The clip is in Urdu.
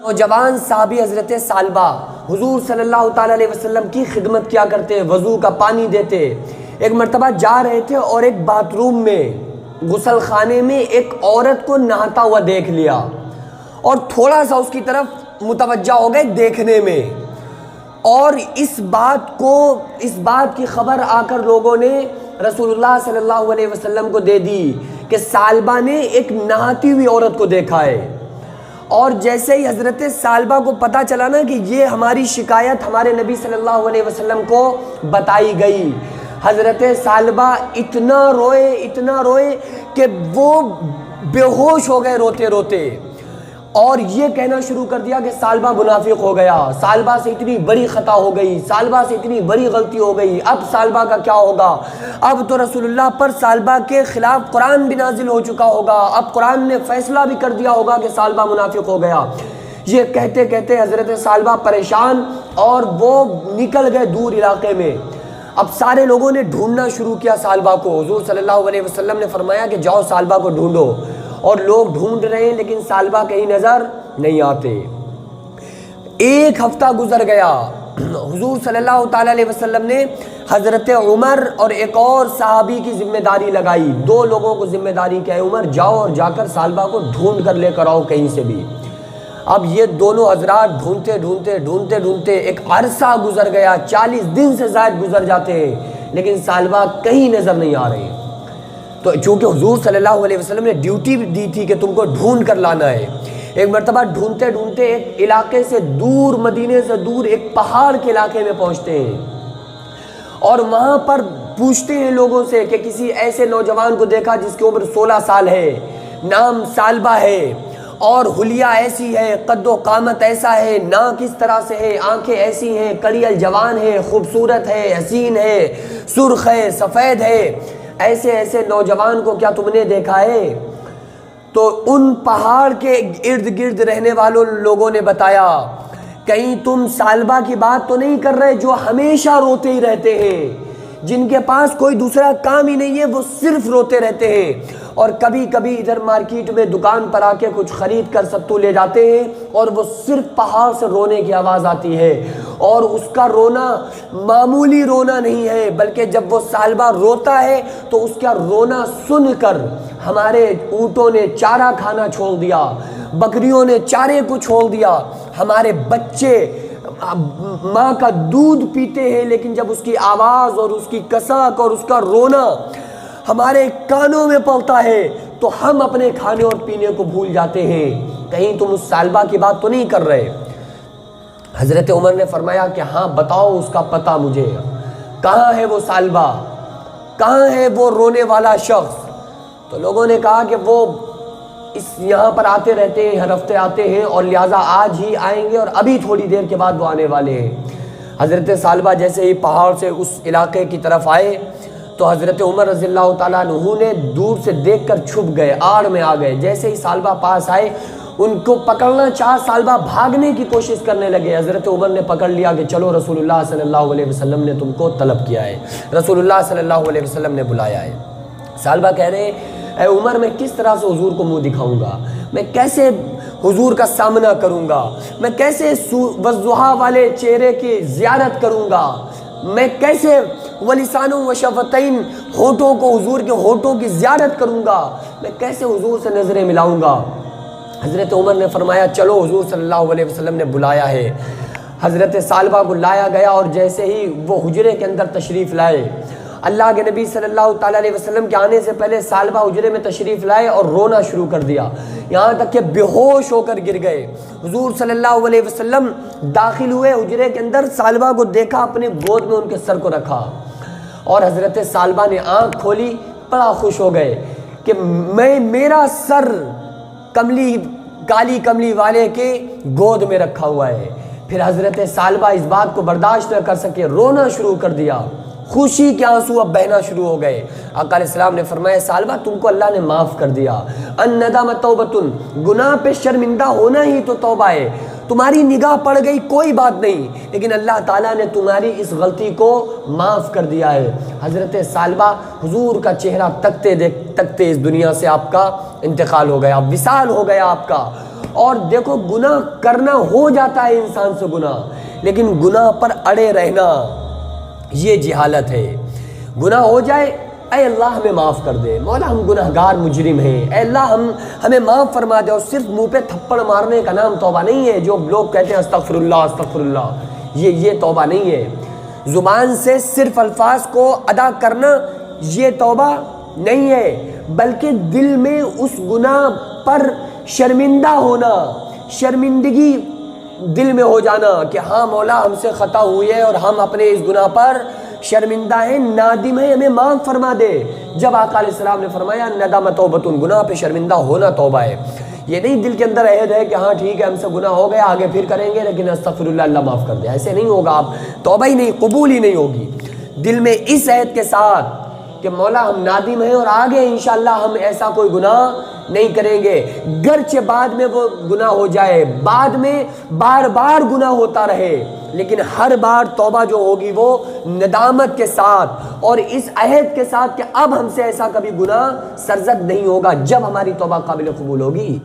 نوجوان صحابی حضرت سالبہ حضور صلی اللہ تعالیٰ علیہ وسلم کی خدمت کیا کرتے، وضو کا پانی دیتے۔ ایک مرتبہ جا رہے تھے اور ایک باتھ روم میں، غسل خانے میں ایک عورت کو نہاتا ہوا دیکھ لیا اور تھوڑا سا اس کی طرف متوجہ ہو گئے دیکھنے میں، اور اس بات کی خبر آ کر لوگوں نے رسول اللہ صلی اللہ علیہ وسلم کو دے دی کہ سالبہ نے ایک نہاتی ہوئی عورت کو دیکھا ہے۔ اور جیسے ہی حضرت سالبہ کو پتہ چلا نا کہ یہ ہماری شکایت ہمارے نبی صلی اللہ علیہ وسلم کو بتائی گئی، حضرت سالبہ اتنا روئے کہ وہ بے ہوش ہو گئے روتے روتے، اور یہ کہنا شروع کر دیا کہ سالبہ منافق ہو گیا، سالبہ سے اتنی بڑی خطا ہو گئی، سالبہ سے اتنی بڑی غلطی ہو گئی، اب سالبہ کا کیا ہوگا؟ اب تو رسول اللہ پر سالبہ کے خلاف قرآن بھی نازل ہو چکا ہوگا، اب قرآن نے فیصلہ بھی کر دیا ہوگا کہ سالبہ منافق ہو گیا۔ یہ کہتے کہتے حضرت سالبہ پریشان، اور وہ نکل گئے دور علاقے میں۔ اب سارے لوگوں نے ڈھونڈنا شروع کیا سالبہ کو۔ حضور صلی اللہ علیہ وسلم نے فرمایا کہ جاؤ سالبہ کو ڈھونڈو، اور لوگ ڈھونڈ رہے ہیں لیکن سالبہ کہیں نظر نہیں آتے۔ ایک ہفتہ گزر گیا، حضور صلی اللہ تعالیٰ علیہ وسلم نے حضرت عمر اور ایک اور صحابی کی ذمہ داری لگائی، دو لوگوں کو ذمہ داری کہ عمر جاؤ اور جا کر سالبہ کو ڈھونڈ کر لے کر آؤ کہیں سے بھی۔ اب یہ دونوں حضرات ڈھونڈتے ایک عرصہ گزر گیا، 40 دن سے زائد گزر جاتے ہیں، لیکن سالبہ کہیں نظر نہیں آ رہے۔ تو چونکہ حضور صلی اللہ علیہ وسلم نے ڈیوٹی بھی دی تھی کہ تم کو ڈھونڈ کر لانا ہے۔ ایک مرتبہ ڈھونڈتے ایک علاقے سے دور، مدینے سے دور ایک پہاڑ کے علاقے میں پہنچتے ہیں، اور وہاں پر پوچھتے ہیں لوگوں سے کہ کسی ایسے نوجوان کو دیکھا جس کی عمر 16 سال ہے، نام سالبہ ہے، اور حلیہ ایسی ہے، قد و قامت ایسا ہے، ناک اس طرح سے ہے، آنکھیں ایسی ہیں، کڑیل جوان ہے، خوبصورت ہے، حسین ہے، سرخ ہے، سفید ہے، ایسے نوجوان کو کیا تم نے دیکھا ہے؟ تو ان پہاڑ کے ارد گرد رہنے والوں لوگوں نے بتایا، کہیں تم سالبہ کی بات تو نہیں کر رہے جو ہمیشہ روتے ہی رہتے ہیں، جن کے پاس کوئی دوسرا کام ہی نہیں ہے، وہ صرف روتے رہتے ہیں، اور کبھی کبھی ادھر مارکیٹ میں دکان پر آ کے کچھ خرید کر ستو لے جاتے ہیں، اور وہ صرف پہاڑ سے رونے کی آواز آتی ہے، اور اس کا رونا معمولی رونا نہیں ہے، بلکہ جب وہ سالبہ روتا ہے تو اس کا رونا سن کر ہمارے اونٹوں نے چارہ کھانا چھوڑ دیا، بکریوں نے چارے کو چھوڑ دیا، ہمارے بچے ماں کا دودھ پیتے ہیں، لیکن جب اس کی آواز اور اس کی کساک اور اس کا رونا ہمارے کانوں میں پڑتا ہے تو ہم اپنے کھانے اور پینے کو بھول جاتے ہیں۔ کہیں تم اس سالبہ کی بات تو نہیں کر رہے؟ حضرت عمر نے فرمایا کہ ہاں بتاؤ اس کا پتہ مجھے، کہاں ہے وہ سالبہ، کہاں ہے وہ رونے والا شخص؟ تو لوگوں نے کہا کہ وہ یہاں پر آتے رہتے ہیں، ہر ہفتے آتے ہیں، اور لہٰذا آج ہی آئیں گے اور ابھی تھوڑی دیر کے بعد وہ آنے والے ہیں۔ حضرت سالبہ جیسے ہی پہاڑ سے اس علاقے کی طرف آئے تو حضرت عمر رضی اللہ تعالیٰ عنہ نے دور سے دیکھ کر چھپ گئے، آڑ میں آ گئے۔ جیسے ہی سالبہ پاس آئے ان کو پکڑنا چاہ، سالبہ بھاگنے کی کوشش کرنے لگے، حضرت عمر نے پکڑ لیا کہ چلو رسول اللہ صلی اللہ علیہ وسلم نے تم کو طلب کیا ہے، رسول اللہ صلی اللہ علیہ وسلم نے بلایا ہے۔ سالبہ کہہ رہے ہیں اے عمر میں کس طرح سے حضور کو منہ دکھاؤں گا، میں کیسے حضور کا سامنا کروں گا، میں کیسے والضحیٰ والے چہرے کی زیارت کروں گا، میں کیسے ولسان و شفتین ہونٹوں کو، حضور کے ہونٹوں کی زیارت کروں گا، میں کیسے حضور سے نظریں ملاؤں گا؟ حضرت عمر نے فرمایا چلو حضور صلی اللہ علیہ وسلم نے بلایا ہے۔ حضرت سالبہ کو لایا گیا، اور جیسے ہی وہ حجرے کے اندر تشریف لائے، اللہ کے نبی صلی اللہ تعالیٰ علیہ وسلم کے آنے سے پہلے سالبہ حجرے میں تشریف لائے اور رونا شروع کر دیا، یہاں تک کہ بے ہوش ہو کر گر گئے۔ حضور صلی اللہ علیہ وسلم داخل ہوئے حجرے کے اندر، سالبہ کو دیکھا، اپنے گود میں ان کے سر کو رکھا، اور حضرت سالبہ نے آنکھ کھولی، بڑا خوش ہو گئے کہ میرا سر کالی کملی والے کے گود میں رکھا ہوا ہے۔ پھر حضرت سالبہ اس بات کو برداشت نہ کر سکے، رونا شروع کر دیا، خوشی کے آنسو اب بہنا شروع ہو گئے۔ آقا علیہ السلام نے فرمایا سالبہ تم کو اللہ نے معاف کر دیا، الندامۃ توبۃ، گناہ پہ شرمندہ ہونا ہی تو توبہ ہے، تمہاری نگاہ پڑ گئی کوئی بات نہیں، لیکن اللہ تعالیٰ نے تمہاری اس غلطی کو معاف کر دیا ہے۔ حضرت سالبہ حضور کا چہرہ تکتے تکتے اس دنیا سے آپ کا انتقال ہو گیا، وصال ہو گیا آپ کا، اور دیکھو گناہ کرنا ہو جاتا ہے انسان سے گناہ، لیکن گناہ پر اڑے رہنا یہ جہالت ہے۔ گناہ ہو جائے، اے اللہ ہمیں معاف کر دے، مولا ہم گناہگار مجرم ہیں، اے اللہ ہمیں معاف فرما دے، اور صرف منہ پہ تھپڑ مارنے کا نام توبہ نہیں ہے۔ جو لوگ کہتے ہیں استغفر اللہ استغفر اللہ، یہ توبہ نہیں ہے۔ زبان سے صرف الفاظ کو ادا کرنا یہ توبہ نہیں ہے، بلکہ دل میں اس گناہ پر شرمندہ ہونا، شرمندگی دل میں ہو جانا کہ ہاں مولا ہم سے خطا ہوئی ہے اور ہم اپنے اس گناہ پر شرمندہ ہیں، نادم ہیں، ہمیں معاف فرما دے۔ جب آقا علیہ السلام نے فرمایا ندم توبۃ، گناہ پہ شرمندہ ہونا توبہ ہے۔ یہ نہیں دل کے اندر عہد ہے کہ ہاں ٹھیک ہے ہم سے گناہ ہو گیا آگے پھر کریں گے لیکن استغفر اللہ اللہ معاف کر دے، ایسے نہیں ہوگا، آپ توبہ ہی نہیں، قبول ہی نہیں ہوگی۔ دل میں اس عہد کے ساتھ کہ مولا ہم نادم ہیں اور آگے انشاءاللہ ہم ایسا کوئی گناہ نہیں کریں گے، گرچہ بعد میں وہ گناہ ہو جائے، بعد میں بار بار گناہ ہوتا رہے، لیکن ہر بار توبہ جو ہوگی وہ ندامت کے ساتھ اور اس عہد کے ساتھ کہ اب ہم سے ایسا کبھی گناہ سرزد نہیں ہوگا، جب ہماری توبہ قابل قبول ہوگی۔